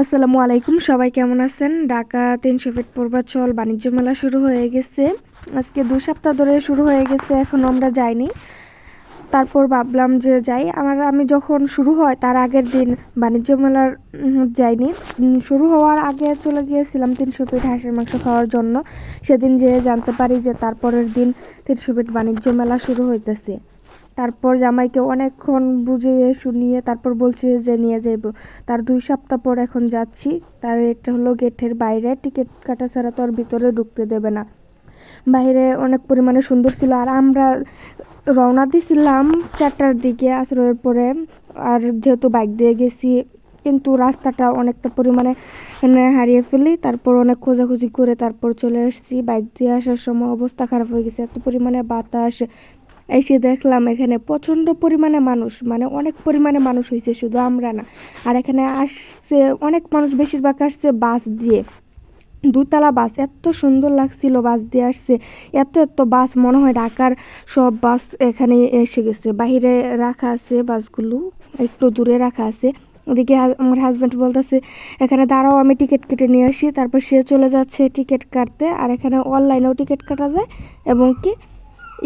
আসসালামু আলাইকুম, সবাই কেমন আছেন? ঢাকা 300 ফিট পূর্বাচল বাণিজ্য মেলা শুরু হয়ে গেছে। আজকে 2 সপ্তাহ ধরে শুরু হয়ে গেছে, এখনও আমরা যাইনি। তারপর ভাবলাম যে যাই। আমি যখন শুরু হয় তার আগের দিন বাণিজ্য মেলার যাইনি। শুরু হওয়ার আগে চলে গিয়েছিলাম 300 ফিট হাঁসের মাংস খাওয়ার জন্য। সেদিন যেয়ে জানতে পারি যে তারপরের দিন 300 ফিট বাণিজ্য মেলা শুরু হইতেছে। তারপর জামাইকে অনেকক্ষণ বুঝিয়ে শুনিয়ে তারপর বলছে যে নিয়ে যাইব। তার 2 সপ্তাহ পর এখন যাচ্ছি। তার এটা হলো গেটের বাইরে, টিকিট কাটা ছাড়া তো আর ভিতরে ঢুকতে দেবে না। বাইরে অনেক পরিমাণে সুন্দর ছিল। আর আমরা রওনা দিছিলাম 4টার দিকে আসরের পরে। আর যেহেতু বাইক দিয়ে গেছি, কিন্তু রাস্তাটা অনেকটা পরিমাণে হারিয়ে ফেলি। তারপর অনেক খোঁজাখুঁজি করে তারপর চলে আসছি। বাইক দিয়ে আসার সময় অবস্থা খারাপ হয়ে গেছে, এত পরিমাণে বাতাস। এসে দেখলাম এখানে প্রচণ্ড পরিমাণে মানুষ, মানে অনেক পরিমাণে মানুষ হয়েছে, শুধু আমরা না। আর এখানে আসছে অনেক মানুষ, বেশিরভাগ আসছে বাস দিয়ে। 2তলা বাস, এত সুন্দর লাগছিল বাস দিয়ে আসছে। এত বাস, মনে হয় ঢাকার সব বাস এখানে এসে গেছে। বাইরে রাখা আছে বাসগুলো, একটু দূরে রাখা আছে। ওদিকে আমার হাজব্যান্ড বলতেছে এখানে দাঁড়াও, আমি টিকিট কেটে নিয়ে আসি। তারপর সে চলে যাচ্ছে টিকিট কাটতে। আর এখানে অনলাইনেও টিকিট কাটা যায় এবং কি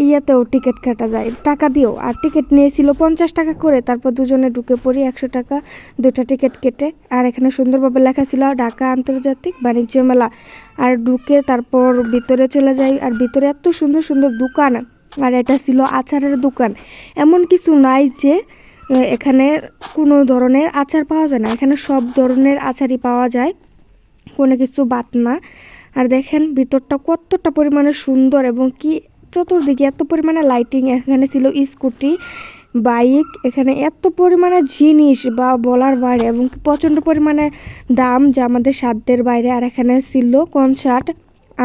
ইয়েতেও টিকিট কাটা যায় টাকা দিয়েও। আর টিকিট নিয়েছিল 50 টাকা করে। তারপর দুজনে ঢুকে পড়ি 100 টাকা, 2টা টিকিট কেটে। আর এখানে সুন্দরভাবে লেখা ছিল ঢাকা আন্তর্জাতিক বাণিজ্য মেলা। আর ঢুকে তারপর ভিতরে চলে যাই। আর ভিতরে এত সুন্দর সুন্দর দোকান। আর এটা ছিল আচারের দোকান। এমন কিছু নাই যে এখানে কোনো ধরনের আচার পাওয়া যায় না, এখানে সব ধরনের আচারই পাওয়া যায়, কোনো কিছু বাদ না। আর দেখেন ভিতরটা কতটা পরিমাণে সুন্দর এবং কি চতুর্দিকে এত পরিমাণে লাইটিং। এখানে ছিল স্কুটি, বাইক, এখানে এত পরিমাণে জিনিস বা বলার বাইরে, এবং প্রচণ্ড পরিমাণে দাম যা আমাদের সাধ্যের বাইরে। আর এখানে ছিল কনসার্ট।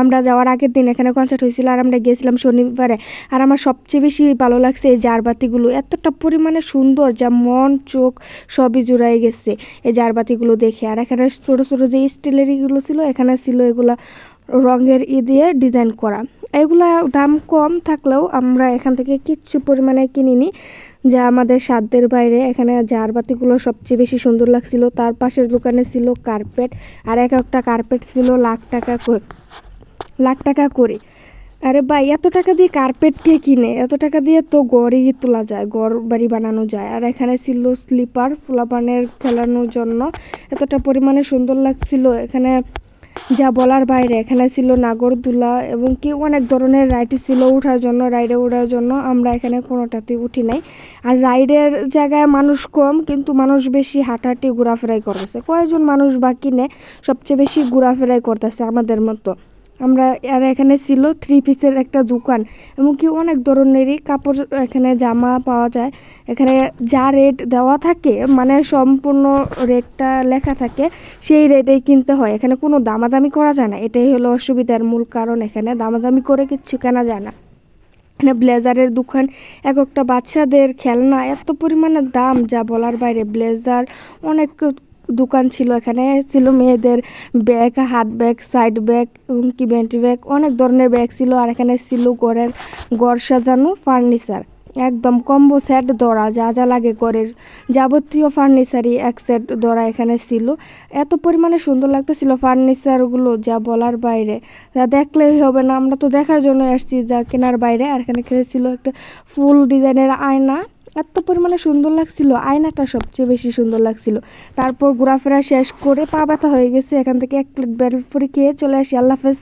আমরা যাওয়ার আগের দিন এখানে কনসার্ট হয়েছিল, আর আমরা গিয়েছিলাম শনিবারে। আর আমার সবচেয়ে বেশি ভালো লাগছে এই জারবাতিগুলো, এতটা পরিমাণে সুন্দর যা মন চোখ সবই জুড়াই গেছে এই জারবাতিগুলো দেখে। আর এখানে ছোটো ছোটো যে স্টিলের ইগুলো ছিল, এখানে ছিল এগুলা রঙের দিয়ে ডিজাইন করা। এগুলা দাম কম থাকলেও আমরা এখান থেকে কিচ্ছু পরিমাণে কিনিনি, যা আমাদের সাধ্যের বাইরে। এখানে জারবাতিগুলো সবচেয়ে বেশি সুন্দর লাগছিল। তার পাশের দোকানে ছিল কার্পেট, আর একটা কার্পেট ছিল লাখ টাকা করে। আরে ভাই, এত টাকা দিয়ে কার্পেট কে কিনে? এত টাকা দিয়ে তো ঘরই তোলা যায়, ঘর বাড়ি বানানো যায়। আর এখানে ছিল স্লিপার পোলাপানের খেলানোর জন্য, এতটা পরিমাণে সুন্দর লাগছিল এখানে যা বলার বাইরে। এখানে ছিল নাগরদোলা এবং কি অনেক ধরনের রাইড ছিল রাইডে ওঠার জন্য। আমরা এখানে কোনোটাতেই উঠি নাই। আর রাইডের জায়গায় মানুষ কম, কিন্তু মানুষ বেশি হাঁটাহাঁটি ঘোরাফেরাই করতেছে। কয়েকজন মানুষ বা কিনে, সবচেয়ে বেশি ঘোরাফেরাই করতেছে আমাদের মতো আমরা। আর এখানে ছিল 3 পিসের একটা দোকান, এমনকি অনেক ধরনেরই কাপড়, এখানে জামা পাওয়া যায়। এখানে যা রেট দেওয়া থাকে, মানে সম্পূর্ণ রেটটা লেখা থাকে, সেই রেটেই কিনতে হয়। এখানে কোনো দামাদামি করা যায় না, এটাই হলো অসুবিধার মূল কারণ। এখানে দামাদামি করে কিচ্ছু কেনা যায় না। এখানে ব্লেজারের দোকান, একটা বাচ্চাদের খেলনা, এত পরিমাণে দাম যা বলার বাইরে। ব্লেজার অনেক দোকান ছিল। এখানে ছিল মেয়েদের ব্যাগ, হাত ব্যাগ, সাইড ব্যাগ এবং কি ব্যান্টি ব্যাগ, অনেক ধরনের ব্যাগ ছিল। আর এখানে ছিল ঘর সাজানো ফার্নিচার, একদম কম্বো সেট ধরা, যা যা লাগে ঘরের যাবতীয় ফার্নিচারই এক সেট ধরা এখানে ছিল। এত পরিমাণে সুন্দর লাগতেছিল ফার্নিচারগুলো, যা বলার বাইরে। যা দেখলেই হবে না, আমরা তো দেখার জন্য আসছি, যা কেনার বাইরে। আর এখানে ছিল একটা ফুল ডিজাইনের আয়না, এত পরিমাণে সুন্দর লাগছিল। আয়নাটা সবচেয়ে বেশি সুন্দর লাগছিল। তারপর ঘোরাফেরা শেষ করে পা ব্যথা হয়ে গেছে, এখান থেকে 1 প্লেট বেলপুরি খেয়ে চলে আসি। আল্লাহ হাফেজ।